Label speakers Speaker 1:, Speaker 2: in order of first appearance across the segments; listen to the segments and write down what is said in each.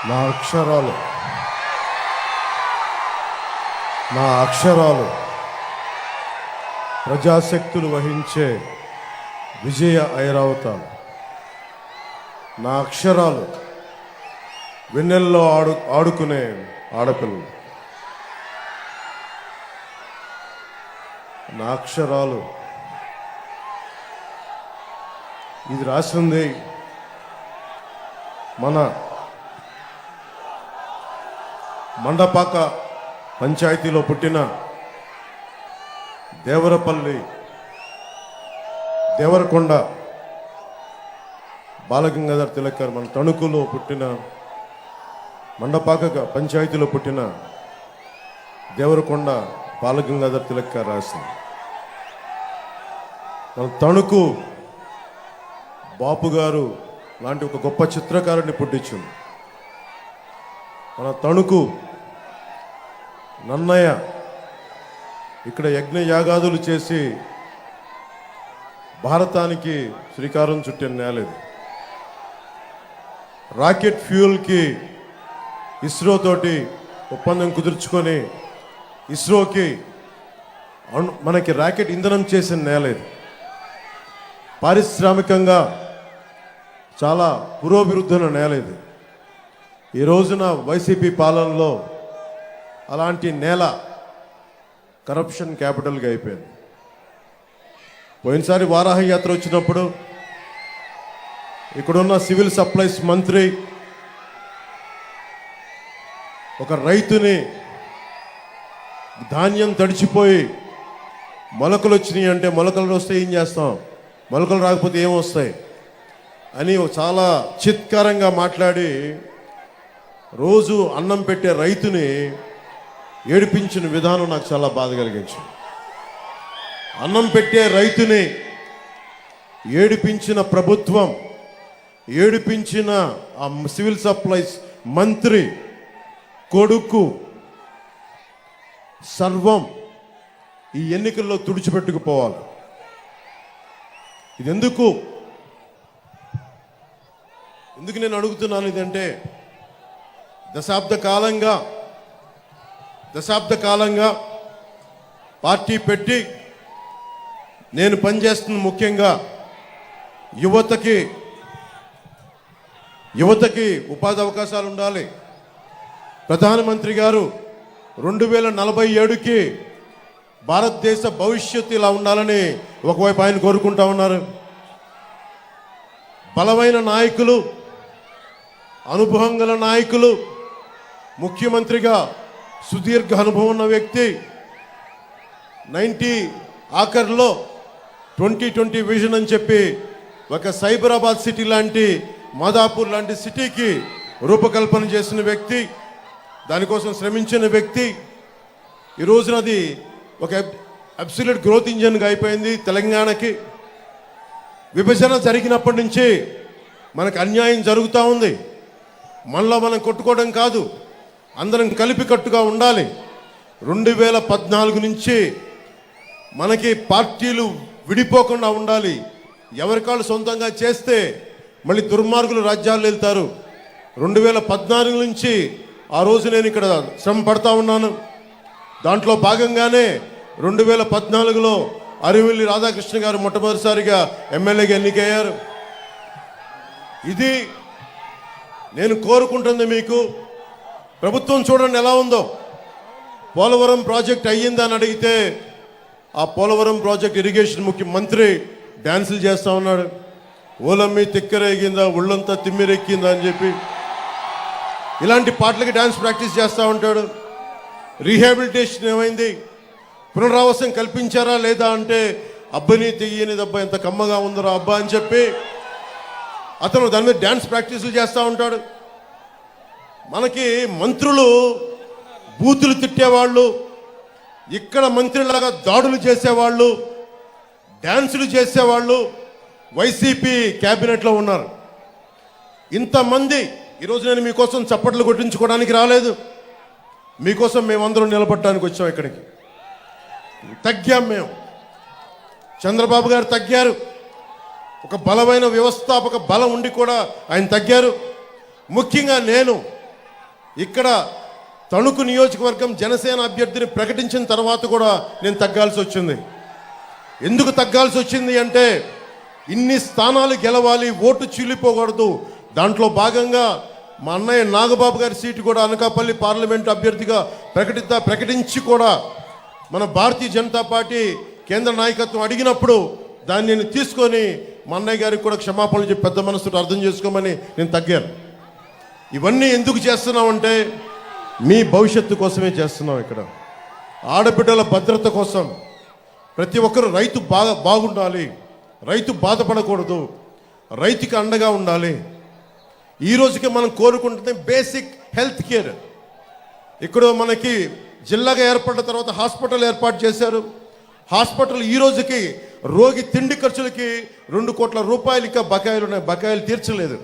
Speaker 1: నా అక్షరాలు ప్రజాశక్తులు వహించే విజయ ఐరావతాలు. నా అక్షరాలు వెన్నెల్లో ఆడుకునే ఆడపిల్లలు. నా అక్షరాలు ఇది రాసింది మన మండపాక పంచాయతీలో పుట్టిన దేవరపల్లి దేవరకొండ బాలగంగాధర్ తిలక్ గారు, మన తణుకులో పుట్టిన మండపాక పంచాయతీలో పుట్టిన దేవరకొండ బాలగంగాధర్ తిలక్ గారు రాసింది. మన తణుకు బాపు గారు లాంటి ఒక గొప్ప చిత్రకారుడిని పుట్టించింది. మన తణుకు నన్నయ్య ఇక్కడ యజ్ఞ యాగాదులు చేసి భారతానికి శ్రీకారం చుట్టిన నేలేదు. రాకెట్ ఫ్యూయల్కి ఇస్రో తోటి ఒప్పందం కుదుర్చుకొని ఇస్రోకి మనకి రాకెట్ ఇంధనం చేసిన నేలేదు. పారిశ్రామికంగా చాలా పురోభివృద్ధుల నేలేదు. ఈ రోజున వైసీపీ పాలనలో అలాంటి నేల కరప్షన్ క్యాపిటల్గా అయిపోయింది. పోయినసారి వారాహ యాత్ర వచ్చినప్పుడు ఇక్కడున్న సివిల్ సప్లైస్ మంత్రి ఒక రైతుని ధాన్యం తడిచిపోయి మొలకలు వచ్చినాయి అంటే మొలకలు వస్తే ఏం చేస్తాం, మొలకలు రాకపోతే ఏమొస్తాయి అని చాలా చిత్కారంగా మాట్లాడి రోజు అన్నం పెట్టే రైతుని ఏడిపించిన విధానం నాకు చాలా బాధ కలిగించింది. అన్నం పెట్టే రైతుని ఏడిపించిన ప్రభుత్వం, ఏడిపించిన ఆ సివిల్ సప్లైస్ మంత్రి కొడుకు సర్వం ఈ ఎన్నికల్లో తుడిచిపెట్టుకుపోవాలి. ఇది ఎందుకు నేను అడుగుతున్నాను ఇదంటే, దశాబ్ద కాలంగా పార్టీ పెట్టి నేను పనిచేస్తున్న ముఖ్యంగా యువతకి ఉపాధి అవకాశాలు ఉండాలి. ప్రధానమంత్రి గారు 2047కి భారతదేశ భవిష్యత్తు ఇలా ఉండాలని ఒకవైపు ఆయన కోరుకుంటా ఉన్నారు. బలమైన నాయకులు, అనుభవం గల నాయకులు, ముఖ్యమంత్రిగా సుదీర్ఘ అనుభవం ఉన్న వ్యక్తి, 90 ఆఖర్లో 2020 విజన్ అని చెప్పి ఒక సైబరాబాద్ సిటీ లాంటి, మాదాపూర్ లాంటి సిటీకి రూపకల్పన చేసిన వ్యక్తి, దానికోసం శ్రమించిన వ్యక్తి. ఈ రోజున అది ఒక అబ్సల్యూట్ గ్రోత్ ఇంజన్గా అయిపోయింది. తెలంగాణకి విభజన జరిగినప్పటి నుంచి మనకు అన్యాయం జరుగుతూ ఉంది. మనలో మనం కొట్టుకోవడం కాదు, అందరం కలిపి కట్టుగా ఉండాలి. 2014 నుంచి మనకి పార్టీలు విడిపోకుండా ఉండాలి. ఎవరికాళ్ళు సొంతంగా చేస్తే మళ్ళీ దుర్మార్గులు రాజ్యాలు వెళ్తారు. 2014 నుంచి ఆ రోజు నేను ఇక్కడ శ్రమ పడతా ఉన్నాను. దాంట్లో భాగంగానే 2014లో అరివిల్లి రాధాకృష్ణ గారు మొట్టమొదటిసారిగా ఎమ్మెల్యేగా ఎన్నికయ్యారు. ఇది నేను కోరుకుంటుంది. మీకు ప్రభుత్వం చూడండి ఎలా ఉందో. పోలవరం ప్రాజెక్ట్ అయ్యిందా అని అడిగితే ఆ పోలవరం ప్రాజెక్ట్ ఇరిగేషన్ ముఖ్యమంత్రి డ్యాన్సులు చేస్తూ ఉన్నాడు. ఓలమ్మి తిక్కరేగిందా, ఒళ్ళంతా తిమ్మిరెక్కిందా అని చెప్పి ఇలాంటి పాటలకి డ్యాన్స్ ప్రాక్టీస్ చేస్తూ ఉంటాడు. రీహాబిలిటేషన్ ఏమైంది, పునరావాసం కల్పించారా లేదా అంటే అబ్బని తెయ్యని దెబ్బ ఎంత కమ్మగా ఉందరా అబ్బా అని చెప్పి అతను దాని మీద డ్యాన్స్ ప్రాక్టీసులు చేస్తూ ఉంటాడు. మనకి మంత్రులు బూతులు తిట్టేవాళ్ళు, ఇక్కడ మంత్రులాగా దాడులు చేసేవాళ్ళు, డ్యాన్సులు చేసేవాళ్ళు వైసీపీ క్యాబినెట్లో ఉన్నారు. ఇంతమంది ఈరోజు నేను మీకోసం చప్పట్లు కొట్టించుకోవడానికి రాలేదు. మీకోసం మేమందరం నిలబడడానికి వచ్చాం. ఇక్కడికి తగ్గాం మేము. చంద్రబాబు గారు తగ్గారు. ఒక బలమైన వ్యవస్థాపక బలం ఉండి కూడా ఆయన తగ్గారు. ముఖ్యంగా నేను ఇక్కడ తణుకు నియోజకవర్గం జనసేన అభ్యర్థిని ప్రకటించిన తర్వాత కూడా నేను తగ్గాల్సి వచ్చింది. ఎందుకు తగ్గాల్సి వచ్చింది అంటే ఇన్ని స్థానాలు గెలవాలి, ఓటు చీలిపోకూడదు. దాంట్లో భాగంగా మా అన్నయ్య నాగబాబు గారి సీటు కూడా అనకాపల్లి పార్లమెంట్ అభ్యర్థిగా ప్రకటించి కూడా మన భారతీయ జనతా పార్టీ కేంద్ర నాయకత్వం అడిగినప్పుడు దాన్ని నేను తీసుకొని మా అన్నయ్య గారికి కూడా క్షమాపణలు చెప్పి పెద్ద మనసుతో అర్థం చేసుకోమని నేను తగ్గాను. ఇవన్నీ ఎందుకు చేస్తున్నామంటే మీ భవిష్యత్తు కోసమే చేస్తున్నాం. ఇక్కడ ఆడబిడ్డల భద్రత కోసం ప్రతి ఒక్కరు రైతు బాగుండాలి, రైతు బాధపడకూడదు, రైతుకి అండగా ఉండాలి. ఈ రోజుకి మనం కోరుకుంటుంది బేసిక్ హెల్త్ కేర్. ఇక్కడ మనకి జిల్లాగా ఏర్పడిన తర్వాత హాస్పిటల్ ఏర్పాటు చేశారు. హాస్పిటల్ ఈ రోజుకి రోగి తిండి ఖర్చులకి 2 కోట్ల రూపాయలు ఇంకా బకాయిలు ఉన్నాయి, బకాయిలు తీర్చలేదు.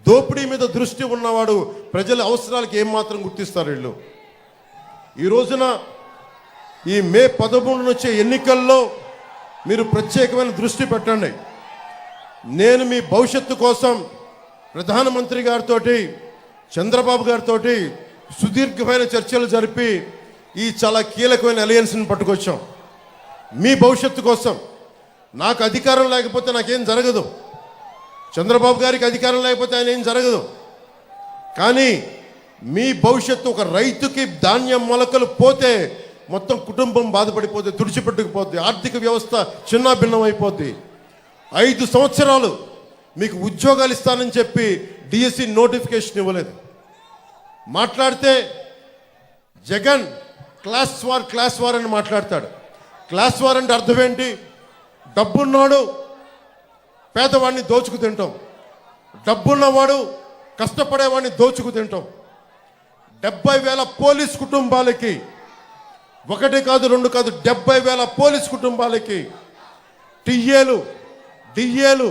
Speaker 1: దోపిడీ మీద దృష్టి ఉన్నవాడు ప్రజల అవసరాలకు ఏమాత్రం గుర్తిస్తారు వీళ్ళు. ఈ రోజున ఈ మే 13 వచ్చే ఎన్నికల్లో మీరు ప్రత్యేకమైన దృష్టి పెట్టండి. నేను మీ భవిష్యత్తు కోసం ప్రధానమంత్రి గారితో, చంద్రబాబు గారితో సుదీర్ఘమైన చర్చలు జరిపి ఈ చాలా కీలకమైన అలయన్స్ని పట్టుకొచ్చాం. మీ భవిష్యత్తు కోసం. నాకు అధికారం లేకపోతే నాకేం జరగదు, చంద్రబాబు గారికి అధికారం లేకపోతే ఆయన ఏం జరగదు. కానీ మీ భవిష్యత్తు, ఒక రైతుకి ధాన్యం మొలకలు పోతే మొత్తం కుటుంబం బాధపడిపోతే, తుడిచిపెట్టుకుపోద్ది, ఆర్థిక వ్యవస్థ చిన్నాభిన్నం అయిపోద్ది. 5 సంవత్సరాలు మీకు ఉద్యోగాలు ఇస్తానని చెప్పి డిఎస్సి నోటిఫికేషన్ ఇవ్వలేదు. మాట్లాడితే జగన్ క్లాస్ వార్ అని మాట్లాడతాడు. క్లాస్ వార్ అంటే అర్థం ఏంటి? డబ్బున్నాడు పేదవాడిని దోచుకు తింటాం, డబ్బున్నవాడు కష్టపడేవాడిని దోచుకు తింటాం. 70,000 పోలీస్ కుటుంబాలకి, 1 కాదు 2 కాదు 70,000 పోలీస్ కుటుంబాలకి టీఏలు డిఏలు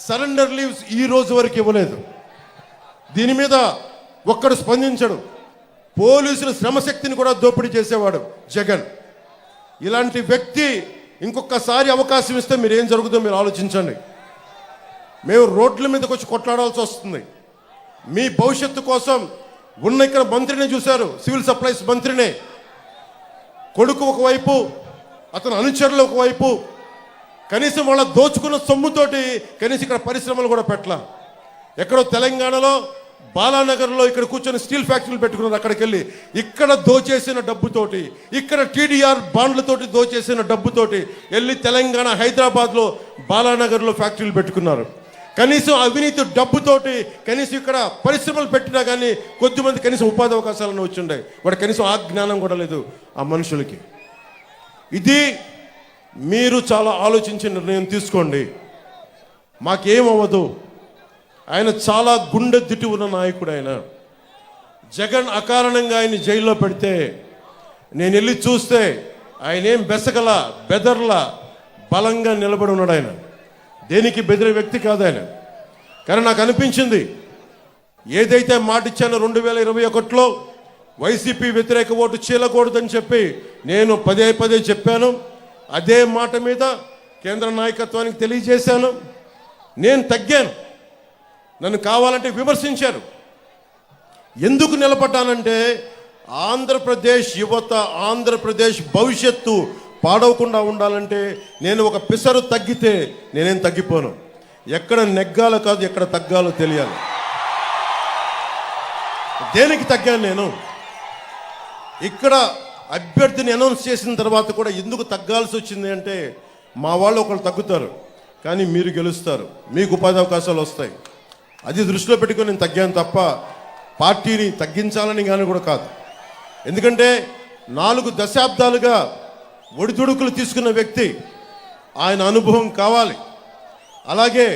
Speaker 1: సరెండర్ లీవ్స్ ఈ రోజు వరకు ఇవ్వలేదు. దీని మీద ఒక్కడు స్పందించడు. పోలీసుల శ్రమశక్తిని కూడా దోపిడీ చేసేవాడు జగన్. ఇలాంటి వ్యక్తి ఇంకొకసారి అవకాశం ఇస్తే మీరు ఏం జరుగుతుందో మీరు ఆలోచించండి. మేము రోడ్ల మీదకి వచ్చి కొట్లాడాల్సి వస్తుంది. మీ భవిష్యత్తు కోసం ఉన్న ఇక్కడ మంత్రిని చూశారు, సివిల్ సప్లైస్ మంత్రినే. కొడుకు ఒకవైపు, అతను అనుచరులు ఒకవైపు, కనీసం వాళ్ళ దోచుకున్న సొమ్ముతోటి కనీసం ఇక్కడ పరిశ్రమలు కూడా పెట్టలా. ఎక్కడో తెలంగాణలో బాలానగర్లో ఇక్కడ కూర్చొని స్టీల్ ఫ్యాక్టరీలు పెట్టుకున్నారు. అక్కడికి వెళ్ళి ఇక్కడ దోచేసిన డబ్బుతోటి, ఇక్కడ టీడీఆర్ బాండ్లతోటి దోచేసిన డబ్బుతోటి వెళ్ళి తెలంగాణ హైదరాబాద్లో బాలానగర్లో ఫ్యాక్టరీలు పెట్టుకున్నారు. కనీసం అవినీతి డబ్బుతోటి కనీసం ఇక్కడ పరిశ్రమలు పెట్టినా కానీ కొద్దిమంది కనీసం ఉపాధి అవకాశాలను వచ్చిండే. వాడు కనీసం ఆ జ్ఞానం కూడా లేదు ఆ మనుషులకి. ఇది మీరు చాలా ఆలోచించి నిర్ణయం తీసుకోండి. మాకేమవ్వదు. ఆయన చాలా గుండె దిట్టు ఉన్న నాయకుడు. ఆయన జగన్ అకారణంగా ఆయన జైల్లో పెడితే నేను వెళ్ళి చూస్తే ఆయన ఏం బెదర్లా బలంగా నిలబడి ఉన్నాడు. ఆయన దేనికి బెదిరే వ్యక్తి కాదు ఆయన. కానీ నాకు అనిపించింది, ఏదైతే మాట ఇచ్చానో 2021లో వైసీపీ వ్యతిరేక ఓటు చీలకూడదని చెప్పి నేను పదే చెప్పాను. అదే మాట మీద కేంద్ర నాయకత్వానికి తెలియజేశాను. నేను తగ్గాను. నన్ను కావాలంటే విమర్శించారు. ఎందుకు నిలబడ్డానంటే ఆంధ్రప్రదేశ్ యువత, ఆంధ్రప్రదేశ్ భవిష్యత్తు పాడవకుండా ఉండాలంటే నేను ఒక పిసరు తగ్గితే నేనేం తగ్గిపోను. ఎక్కడ నెగ్గాలో కాదు, ఎక్కడ తగ్గాలో తెలియాలి. దేనికి తగ్గాను నేను? ఇక్కడ అభ్యర్థిని అనౌన్స్ చేసిన తర్వాత కూడా ఎందుకు తగ్గాల్సి వచ్చింది అంటే, మా వాళ్ళు ఒకళ్ళు తగ్గుతారు కానీ మీరు గెలుస్తారు, మీకు ఉపాధి అవకాశాలు వస్తాయి. అది దృష్టిలో పెట్టుకొని నేను తగ్గాను తప్ప పార్టీని తగ్గించాలని కానీ కూడా కాదు. ఎందుకంటే 4 దశాబ్దాలుగా ఒడిదుడుకులు తీసుకున్న వ్యక్తి, ఆయన అనుభవం కావాలి. అలాగే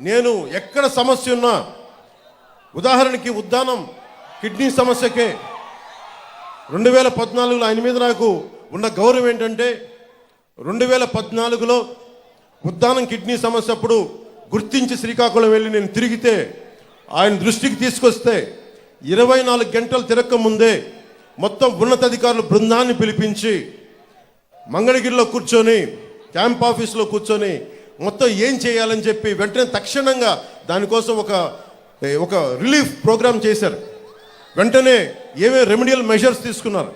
Speaker 1: నేను ఎక్కడ సమస్య ఉన్నా, ఉదాహరణకి ఉద్దానం కిడ్నీ సమస్యకే 2014లో ఆయన మీద నాకు ఉన్న గౌరవం ఏంటంటే, 2014లో ఉద్దానం కిడ్నీ సమస్య అప్పుడు గుర్తించి శ్రీకాకుళం వెళ్ళి నేను తిరిగితే ఆయన దృష్టికి తీసుకొస్తే 24 గంటలు తిరక్క ముందే మొత్తం ఉన్నతాధికారులు బృందాన్ని పిలిపించి మంగళగిరిలో కూర్చొని, క్యాంప్ ఆఫీస్లో కూర్చొని మొత్తం ఏం చేయాలని చెప్పి వెంటనే తక్షణంగా దానికోసం ఒక రిలీఫ్ ప్రోగ్రాం చేశారు. వెంటనే ఏమేమి రెమెడియల్ మెజర్స్ తీసుకున్నారు.